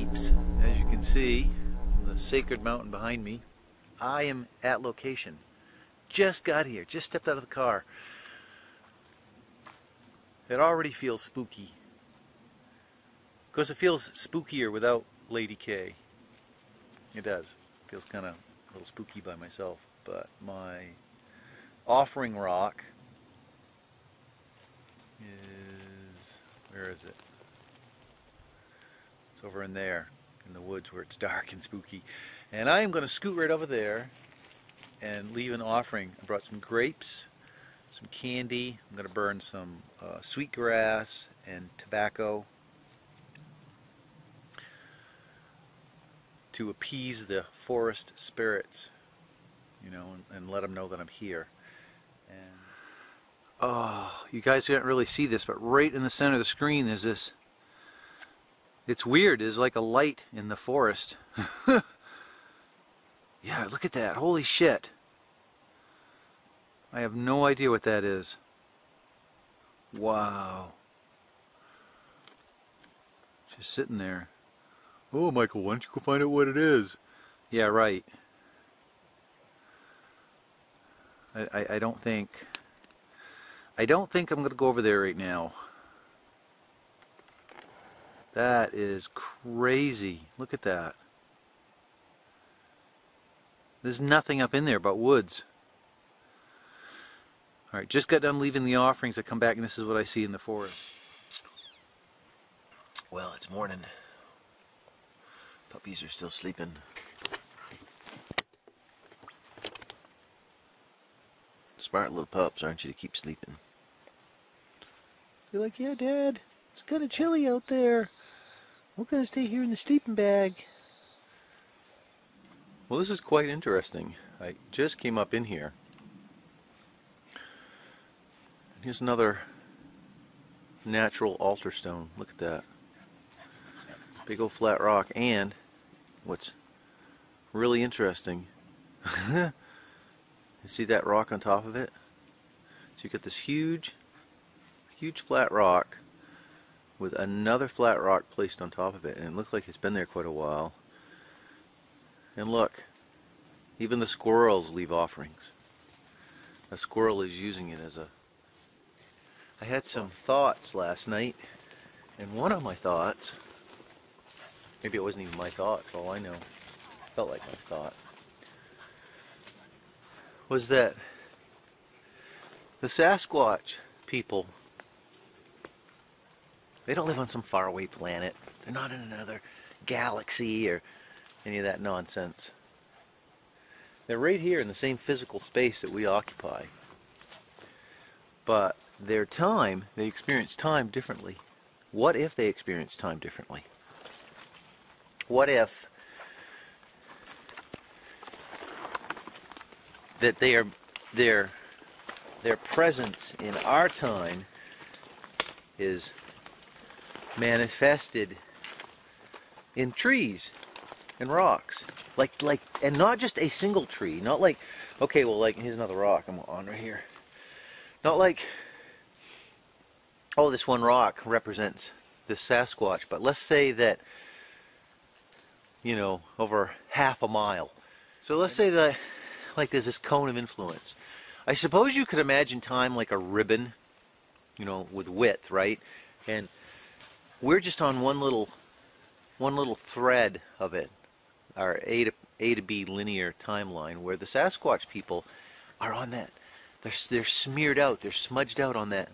peeps, as you can see, the sacred mountain behind me, I am at location. Just got here, just stepped out of the car. It already feels spooky. Of course, it feels spookier without Lady K. It does. It feels kind of a little spooky by myself. But my offering rock is, where is it? It's over in there, in the woods where it's dark and spooky. And I am going to scoot right over there and leave an offering. I brought some grapes, some candy. I'm going to burn some sweetgrass and tobacco to appease the forest spirits, you know, and let them know that I'm here. And oh, you guys can't really see this, but right in the center of the screen there's this. It's weird. There's like a light in the forest. Yeah, look at that. Holy shit. I have no idea what that is. Wow. Just sitting there. Oh, Michael, why don't you go find out what it is? Yeah, right. I don't think I'm going to go over there right now. That is crazy. Look at that. There's nothing up in there but woods. Alright, just got done leaving the offerings. I come back and this is what I see in the forest. Well, it's morning. Puppies are still sleeping. Smart little pups, aren't you, to keep sleeping? They're like, yeah, Dad, it's kind of chilly out there. We're going to stay here in the sleeping bag. Well, this is quite interesting. I just came up in here. Here's another natural altar stone. Look at that. Big old flat rock. And what's really interesting, you see that rock on top of it? So you got this huge flat rock with another flat rock placed on top of it, and it looks like it's been there quite a while. And look, even the squirrels leave offerings. A squirrel is using it as a... I had some thoughts last night, and one of my thoughts, maybe it wasn't even my thought, for all I know, it felt like my thought, was that the Sasquatch people, they don't live on some faraway planet. They're not in another galaxy or any of that nonsense. They're right here in the same physical space that we occupy. But their time, they experience time differently. What if they experience time differently? What if that their presence in our time is manifested in trees and rocks, and not just a single tree, not like, okay, well, like, here's another rock I'm on right here, not like, oh, this one rock represents this Sasquatch, but let's say that, you know, over half a mile. So let's say that, like, there's this cone of influence. I suppose you could imagine time like a ribbon, you know, with width, right? And we're just on one little thread of it, our A to B linear timeline, where the Sasquatch people are on that. They're smeared out, they're smudged out on that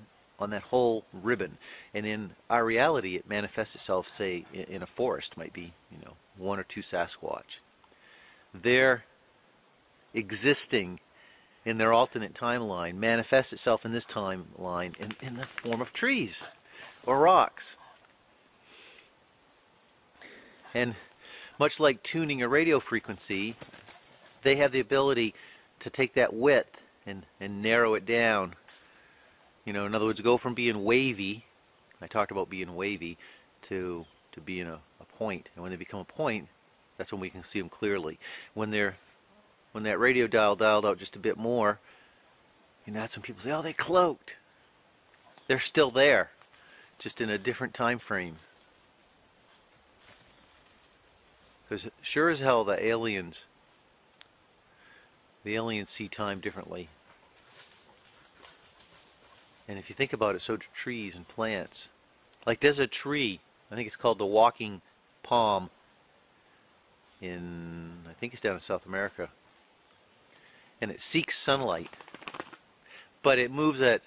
whole ribbon. And in our reality, it manifests itself, say, in a forest, might be, you know, one or two Sasquatch. They're existing in their alternate timeline manifests itself in this timeline in the form of trees or rocks. And much like tuning a radio frequency, they have the ability to take that width and narrow it down. You know, in other words, go from being wavy, I talked about being wavy, to being a point. And when they become a point, that's when we can see them clearly. When that radio dialed out just a bit more, and that's when people say, oh, they cloaked. They're still there, just in a different time frame. Because sure as hell the aliens see time differently. And if you think about it, so do trees and plants. Like there's a tree, I think it's called the walking palm I think it's down in South America. And it seeks sunlight. But it moves at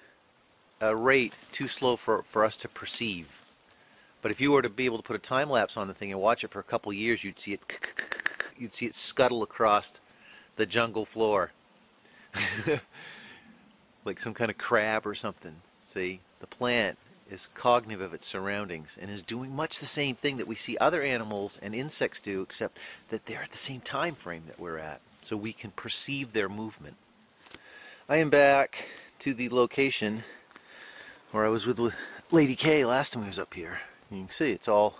a rate too slow for us to perceive. But if you were to be able to put a time lapse on the thing and watch it for a couple years, you'd see it scuttle across the jungle floor. Like some kind of crab or something. See, the plant is cognitive of its surroundings and is doing much the same thing that we see other animals and insects do, except that they're at the same time frame that we're at, so we can perceive their movement. I am back to the location where I was with Lady K last time we was up here. You can see it's all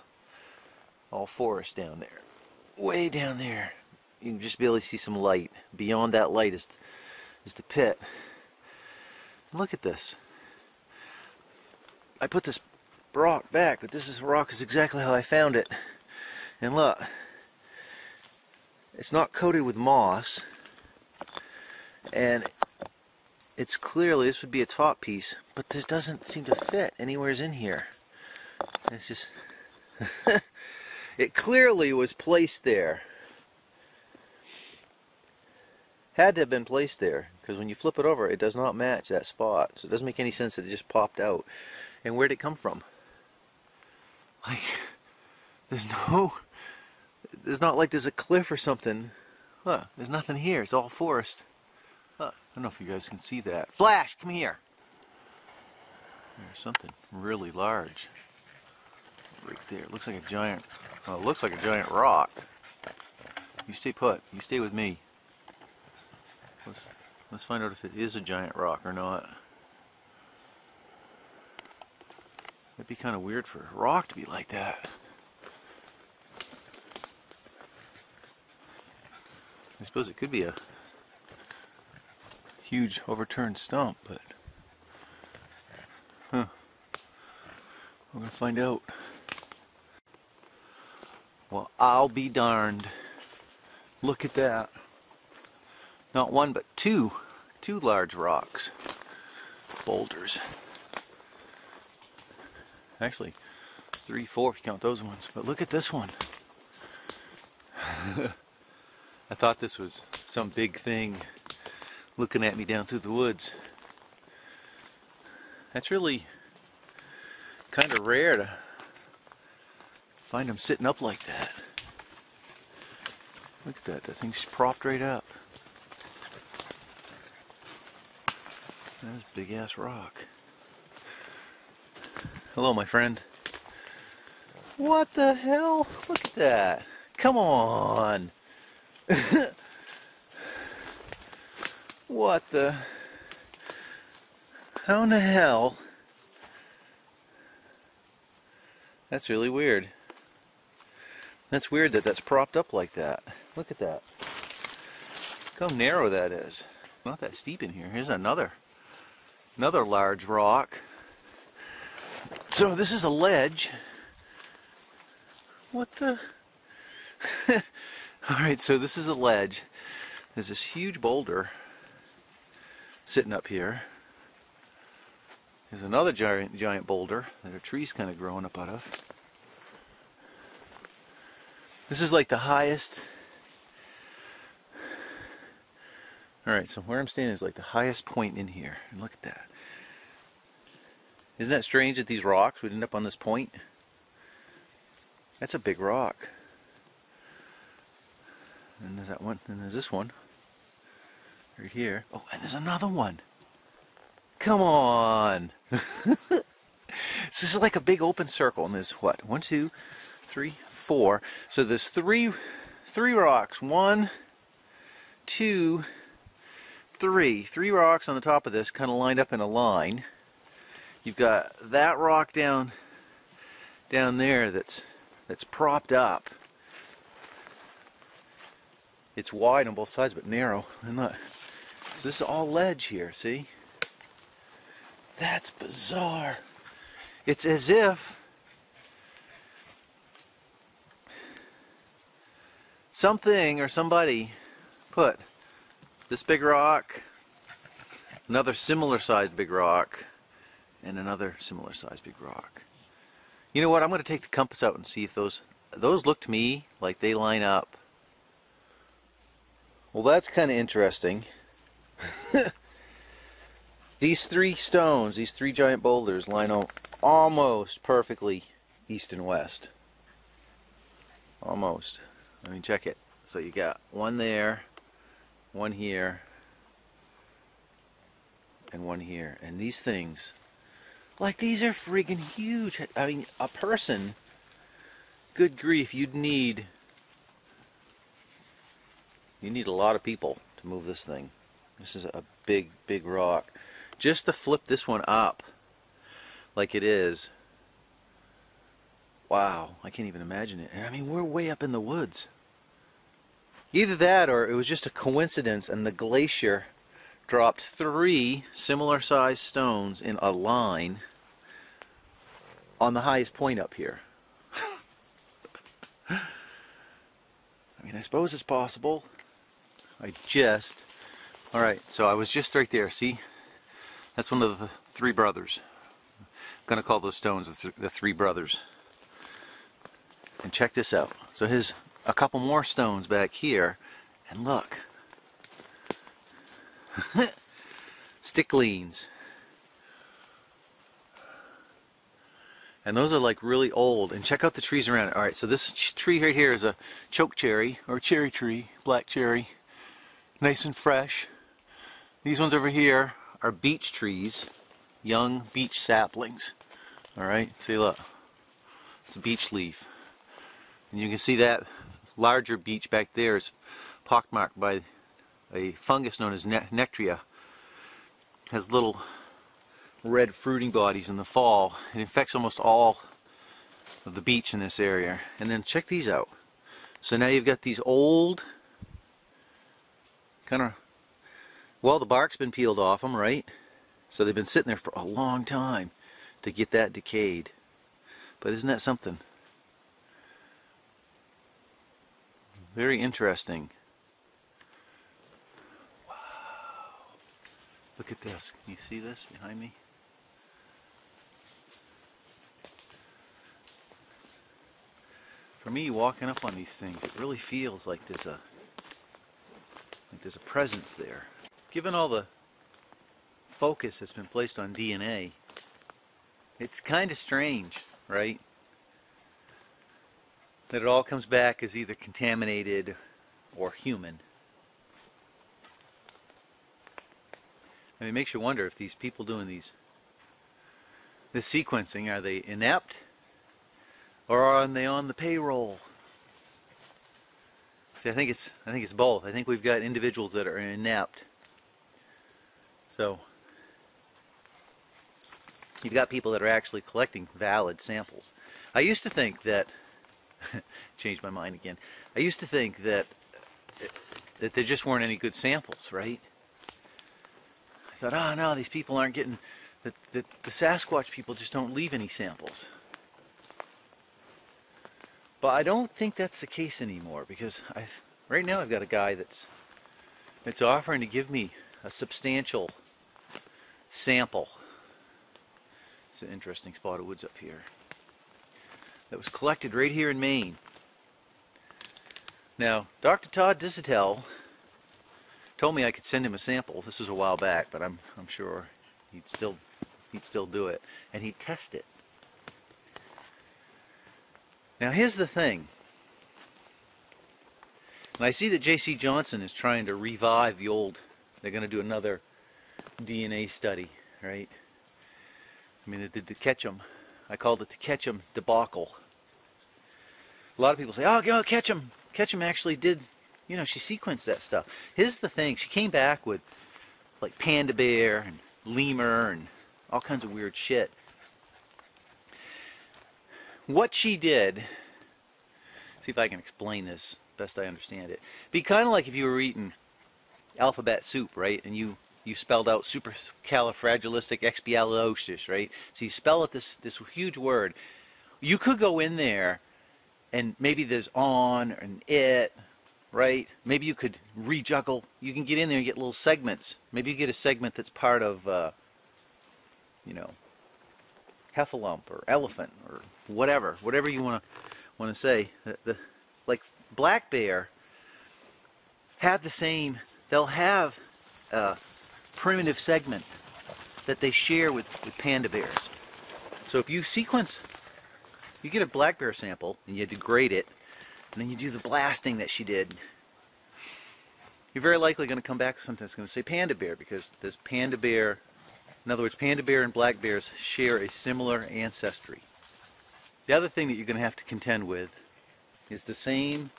forest down there. Way down there. You can just barely see some light. Beyond that light is the pit. Look at this. I put this rock back, but this rock is exactly how I found it. And look, it's not coated with moss, and it's clearly, this would be a top piece, but this doesn't seem to fit anywhere in here. It's just, it clearly was placed there. Had to have been placed there, because when you flip it over, it does not match that spot. So it doesn't make any sense that it just popped out. And where'd it come from? Like, there's not like there's a cliff or something. Huh, there's nothing here. It's all forest. Huh, I don't know if you guys can see that. Flash, come here. There's something really large right there. It looks like a giant, well, it looks like a giant rock. You stay put. You stay with me. Let's find out if it is a giant rock or not. It'd be kind of weird for a rock to be like that. I suppose it could be a huge overturned stump, but we're gonna find out. Well, I'll be darned. Look at that. Not one, but two large rocks. Boulders. Actually, 3, 4 if you count those ones. But look at this one. I thought this was some big thing looking at me down through the woods. That's really kind of rare to find them sitting up like that. Look at that. That thing's propped right up. That's a big ass rock. Hello, my friend. What the hell? Look at that. Come on. What the? How in the hell? That's really weird. That's weird that that's propped up like that. Look at that. Look how narrow that is. Not that steep in here. Here's another large rock. So this is a ledge. What the? Alright, so this is a ledge. There's this huge boulder sitting up here. There's another giant boulder that a tree's kind of growing up out of. This is like the highest. Alright, so where I'm standing is like the highest point in here. And look at that. Isn't that strange that these rocks would end up on this point? That's a big rock. And there's that one, and there's this one. Right here. Oh, and there's another one. Come on! This is like a big open circle, and there's what? 1, 2, 3, 4. So there's three rocks. 1, 2, 3. 3 rocks on the top of this, kind of lined up in a line. You've got that rock down there that's propped up. It's wide on both sides, but narrow. And look, so this is all ledge here. See? That's bizarre. It's as if something or somebody put this big rock, another similar sized big rock, and another similar sized big rock. You know what? I'm going to take the compass out and see if those look to me like they line up. Well, that's kind of interesting. These three stones, these three giant boulders, line up almost perfectly east and west. Almost. I mean, check it. So you got one there, one here, and one here. And these things, like, these are friggin' huge. I mean, a person, good grief, you need a lot of people to move this thing. This is a big, big rock. Just to flip this one up like it is, wow, I can't even imagine it. I mean, we're way up in the woods. Either that or it was just a coincidence and the glacier dropped three similar sized stones in a line on the highest point up here. I mean, I suppose it's possible. Alright, so I was just right there, see? That's one of the three brothers. I'm going to call those stones the three brothers. And check this out. So here's a couple more stones back here, and look. Sticklings. And those are like really old. And check out the trees around it. Alright, so this tree right here is a choke cherry, or cherry tree, black cherry. Nice and fresh. These ones over here are beech trees, young beech saplings. Alright, see, look. It's a beech leaf. And you can see that larger beech back there is pockmarked by a fungus known as nectria. It has little red fruiting bodies in the fall. It infects almost all of the beech in this area. And then check these out. So now you've got these old, kind of, well, the bark's been peeled off them, right? So they've been sitting there for a long time to get that decayed. But isn't that something? Very interesting. Wow. Look at this. Can you see this behind me? For me, walking up on these things, it really feels like there's a presence there. Given all the focus that's been placed on DNA, it's kind of strange, right? That it all comes back as either contaminated or human. And it makes you wonder if these people doing this sequencing, are they inept or are they on the payroll? See, I think it's both. I think we've got individuals that are inept. So you've got people that are actually collecting valid samples. I used to think that changed my mind again. I used to think that there just weren't any good samples, right? I thought, oh no, these people aren't getting, the Sasquatch people just don't leave any samples. But I don't think that's the case anymore, because right now I've got a guy that's offering to give me a substantial sample. It's an interesting spot of woods up here that was collected right here in Maine. Now, Dr. Todd Disotell told me I could send him a sample. This was a while back, but I'm sure he'd still do it, and he'd test it. Now here's the thing, and I see that J.C. Johnson is trying to revive the old, they're going to do another DNA study, right? I mean, they did the Ketchum. I called it the Ketchum debacle. A lot of people say, oh, go Ketchum. Ketchum actually did, you know, she sequenced that stuff. Here's the thing, she came back with like panda bear and lemur and all kinds of weird shit. What she did, see if I can explain this best I understand it. Be kind of like if you were eating alphabet soup, right? And you spelled out supercalifragilisticexpialidocious, right? So you spell out this huge word. You could go in there and maybe there's on and it right? Maybe you could rejuggle. You can get in there and get little segments. Maybe you get a segment that's part of, you know, heffalump or elephant or whatever you want to say. Like black bear have the same. They'll have a primitive segment that they share with panda bears. So if you sequence, you get a black bear sample and you degrade it, and then you do the blasting that she did, you're very likely going to come back with something that's going to say panda bear, because this panda bear, in other words, panda bear and black bears share a similar ancestry. The other thing that you're going to have to contend with is the same.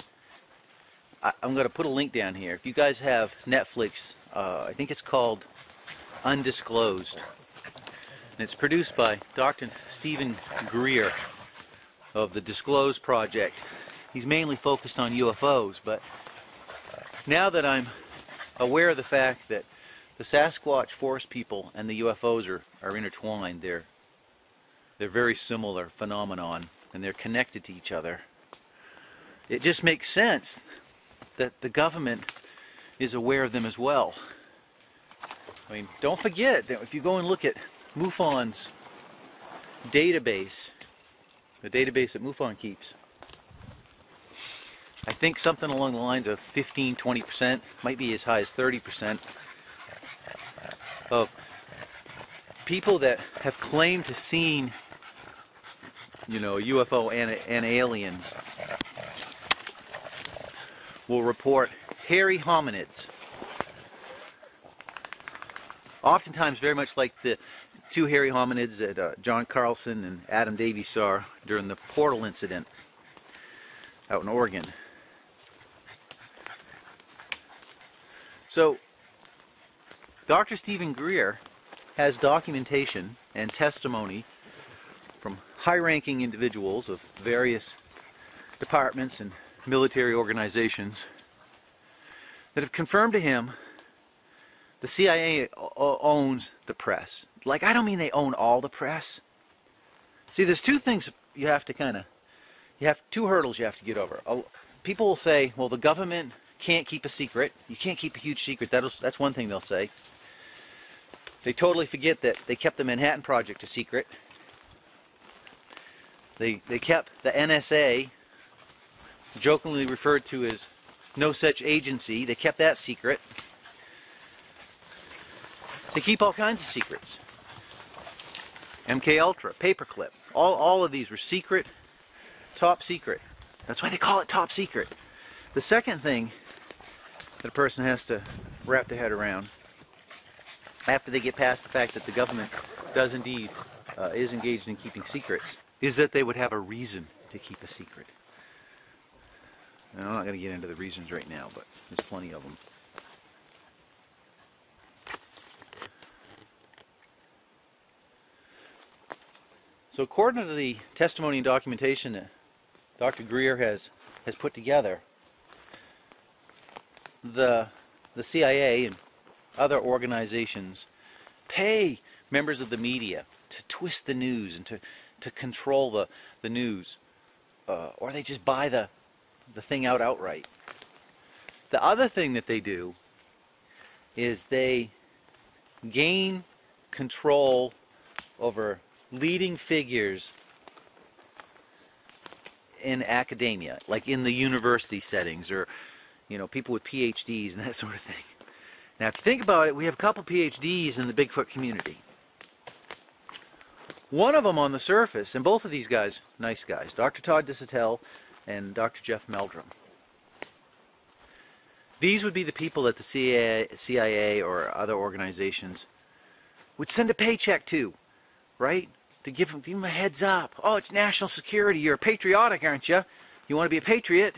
I'm going to put a link down here. If you guys have Netflix, I think it's called Undisclosed. And it's produced by Dr. Stephen Greer of the Disclose Project. He's mainly focused on UFOs, but now that I'm aware of the fact that the Sasquatch forest people and the UFOs are intertwined, they're very similar phenomenon, and they're connected to each other, it just makes sense that the government is aware of them as well. I mean, don't forget that if you go and look at MUFON's database, the database that MUFON keeps, I think something along the lines of 15-20%, might be as high as 30%, of people that have claimed to seen, you know, UFO and aliens will report hairy hominids. Oftentimes very much like the two hairy hominids that John Carlson and Adam Davies saw during the portal incident out in Oregon. So Dr. Stephen Greer has documentation and testimony from high-ranking individuals of various departments and military organizations that have confirmed to him the CIA owns the press. Like, I don't mean they own all the press. See, there's two things you have to two hurdles you have to get over. People will say, well, the government can't keep a secret. You can't keep a huge secret. That's one thing they'll say. They totally forget that they kept the Manhattan Project a secret. They kept the NSA, jokingly referred to as no such agency, they kept that secret. They keep all kinds of secrets. MK Ultra, Paperclip, all of these were secret, top secret. That's why they call it top secret. The second thing that a person has to wrap their head around, after they get past the fact that the government does indeed is engaged in keeping secrets, is that they would have a reason to keep a secret. And I'm not going to get into the reasons right now, but there's plenty of them. So according to the testimony and documentation that Dr. Greer has put together, the CIA and other organizations pay members of the media to twist the news and to control the news, or they just buy the thing outright. The other thing that they do is they gain control over leading figures in academia, like in the university settings, or people with PhDs and that sort of thing. Now, if you think about it, we have a couple PhDs in the Bigfoot community. One of them on the surface, and both of these guys, nice guys, Dr. Todd Disotell and Dr. Jeff Meldrum. These would be the people that the CIA or other organizations would send a paycheck to, right? To give them a heads up. Oh, it's national security. You're patriotic, aren't you? You want to be a patriot?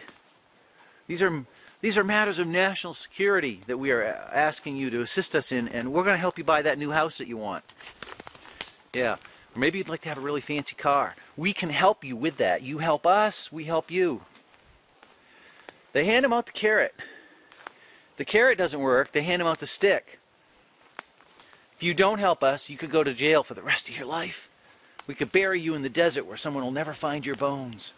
These are matters of national security that we are asking you to assist us in, and we're going to help you buy that new house that you want. Yeah. Or maybe you'd like to have a really fancy car. We can help you with that. You help us, we help you. They hand them out the carrot. The carrot doesn't work, they hand them out the stick. If you don't help us, you could go to jail for the rest of your life. We could bury you in the desert where someone will never find your bones.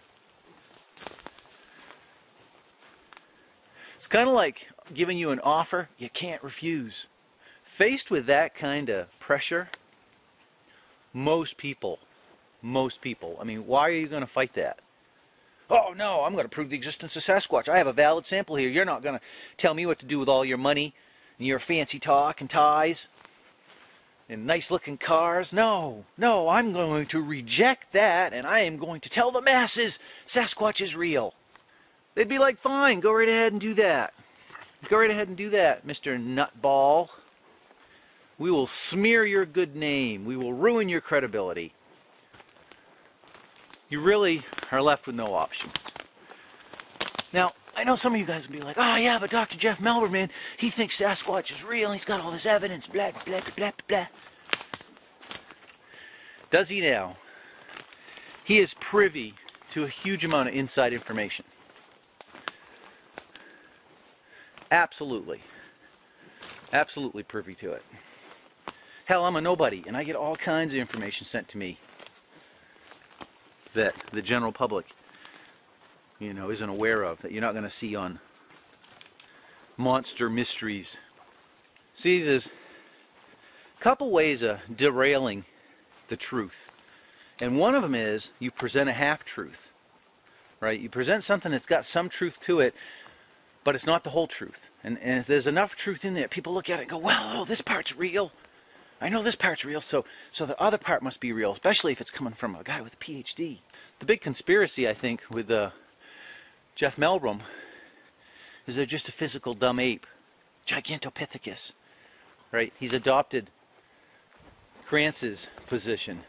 It's kind of like giving you an offer you can't refuse. Faced with that kind of pressure, most people, I mean, why are you going to fight that? Oh no, I'm going to prove the existence of Sasquatch. I have a valid sample here. You're not going to tell me what to do with all your money and your fancy talk and ties and nice looking cars. No, I'm going to reject that, and I am going to tell the masses Sasquatch is real. They'd be like, fine, go right ahead and do that. Go right ahead and do that, Mr. Nutball. We will smear your good name. We will ruin your credibility. You really are left with no option. Now, I know some of you guys will be like, oh yeah, but Dr. Jeff Melber, man, he thinks Sasquatch is real, he's got all this evidence, blah, blah, blah, blah. Does he now? He is privy to a huge amount of inside information. Absolutely. Absolutely privy to it. Hell, I'm a nobody, and I get all kinds of information sent to me that the general public, you know, isn't aware of, that you're not going to see on Monster Mysteries. See, there's a couple ways of derailing the truth. And one of them is you present a half-truth, right? You present something that's got some truth to it, but it's not the whole truth. And if there's enough truth in there, people look at it and go, well, oh, this part's real. I know this part's real, so the other part must be real, especially if it's coming from a guy with a PhD. The big conspiracy, I think, with Jeff Melbrum is they're just a physical dumb ape. Gigantopithecus, right? He's adopted Kranz's position.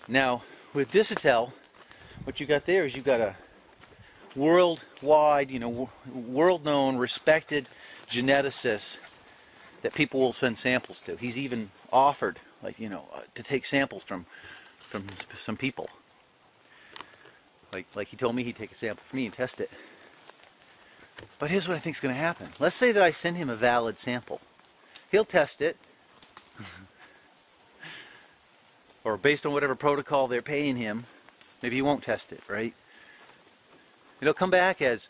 Now, with Digital, what you got there is you've got a worldwide, you know, world-known, respected geneticist that people will send samples to. He's even offered, like, you know, to take samples from some people. Like he told me he'd take a sample from me and test it. But here's what I think is going to happen. Let's say that I send him a valid sample. He'll test it. Or based on whatever protocol they're paying him, maybe he won't test it, right? It'll come back as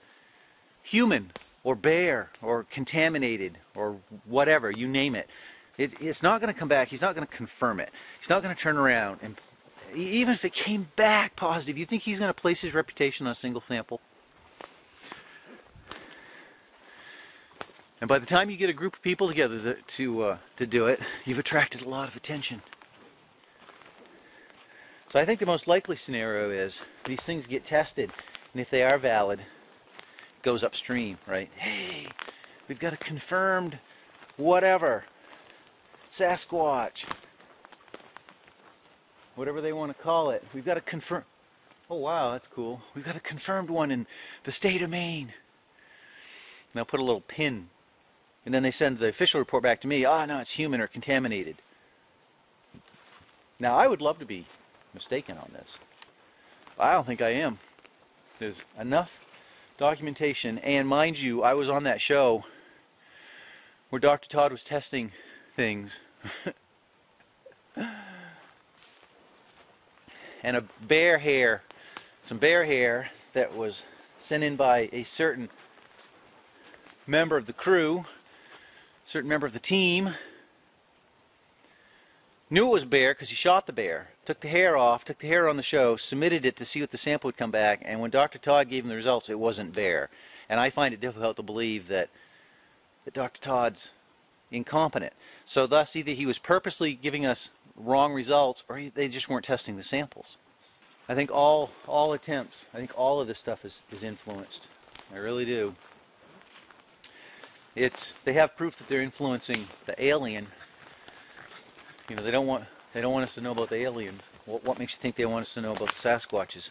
human or bear or contaminated or whatever, you name it. It's not going to come back. He's not going to confirm it. He's not going to turn around. And even if it came back positive, you think he's going to place his reputation on a single sample? And by the time you get a group of people together to do it, you've attracted a lot of attention. So I think the most likely scenario is these things get tested, and if they are valid, it goes upstream, right? Hey, we've got a confirmed whatever, Sasquatch, whatever they want to call it. We've got a confirmed, oh wow, that's cool. We've got a confirmed one in the state of Maine. Now put a little pin, and then they send the official report back to me. Oh no, it's human or contaminated. Now I would love to be mistaken on this. I don't think I am. There's enough documentation, and mind you, I was on that show where Dr. Todd was testing things and some bear hair that was sent in by a certain member of the crew, certain member of the team, knew it was bear because he shot the bear, took the hair off, took the hair on the show, submitted it to see what the sample would come back, and when Dr. Todd gave him the results, it wasn't bear. And I find it difficult to believe that Dr. Todd's incompetent. So thus, either he was purposely giving us wrong results, or they just weren't testing the samples. I think all attempts, I think all of this stuff is influenced. I really do. They have proof that they're influencing the alien. You know, they don't want us to know about the aliens. What makes you think they want us to know about the Sasquatches?